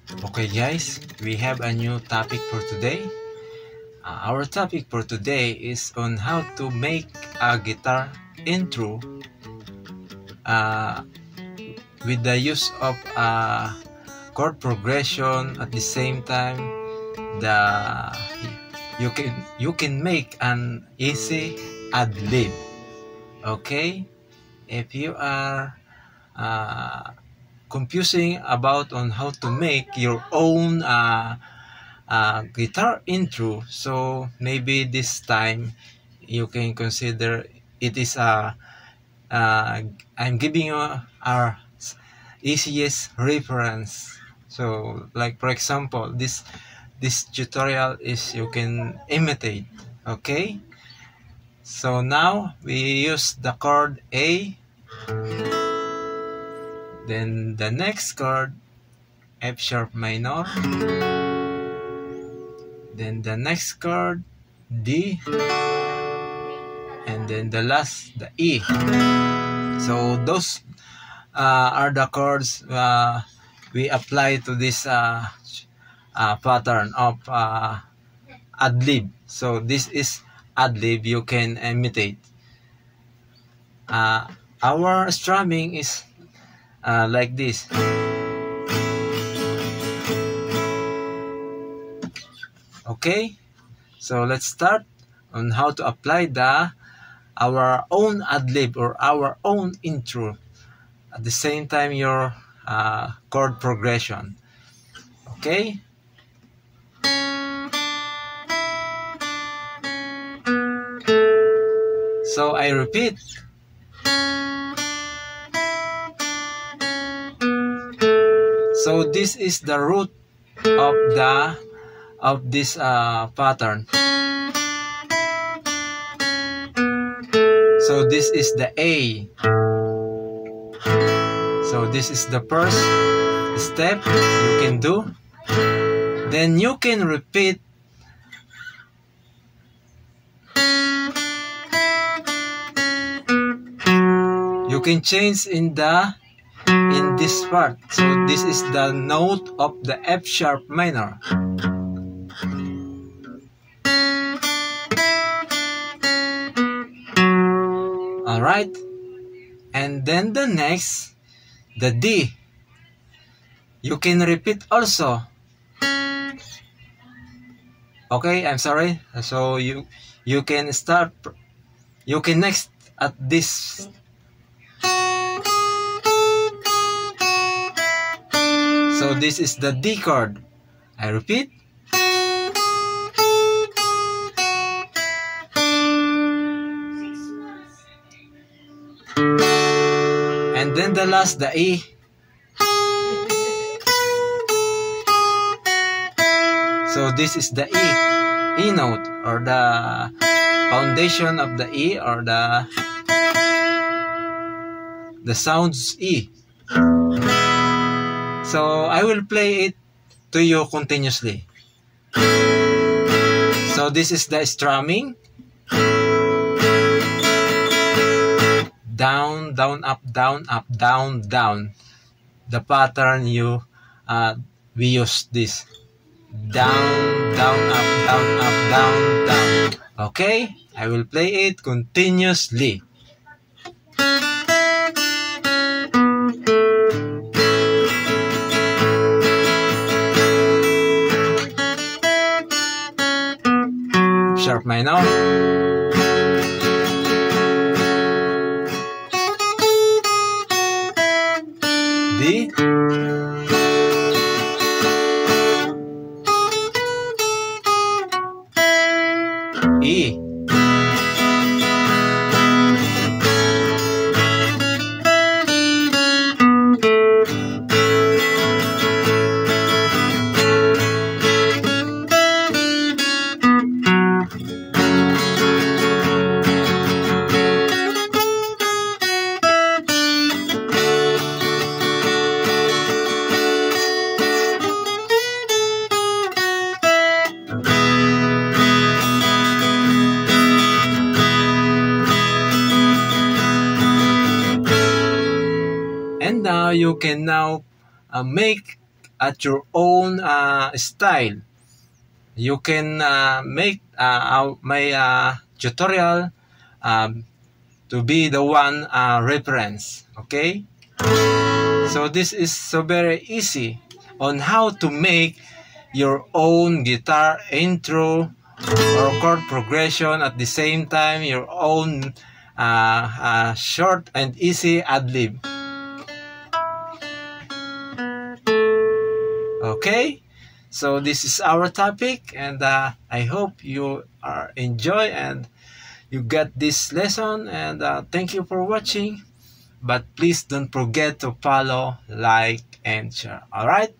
Okay guys, we have a new topic for today. Our topic for today is on how to make a guitar intro uh, with the use of chord progression. At the same time, the you can make an easy ad-lib. Okay, if you are confusing about on how to make your own guitar intro, so maybe this time you can consider it is I'm giving you our easiest reference. So like for example, this tutorial is you can imitate. Okay, so now we use the chord A, then the next chord F sharp minor, then the next chord D, and then the last the E. So those are the chords we apply to this pattern of ad-lib. So this is ad-lib, you can imitate. Our strumming is like this. Okay, so let's start on how to apply our own ad-lib or our own intro at the same time your chord progression. Okay, so I repeat. So this is the root of this pattern. So this is the A. So this is the first step you can do. Then you can repeat you can change in this part. So this is the note of the F sharp minor. Alright, and then the next, the D, you can repeat also. Okay, I'm sorry. So you can start, you can next at this. So this is the D chord. I repeat. And then the last, the E. So this is the E note, or the foundation of the E, or the sounds E. So I will play it to you continuously. So this is the strumming. Down, down, up, down, down. The pattern we use this. Down, down, up, down. Okay, I will play it continuously. Sharp minor. D. E. And now you can make at your own style. You can make my tutorial to be the one reference. Okay, so this is so very easy on how to make your own guitar intro or chord progression, at the same time your own short and easy ad-lib. Okay, so this is our topic, and I hope you enjoy and you get this lesson, and thank you for watching. But please don't forget to follow, like, and share. Alright?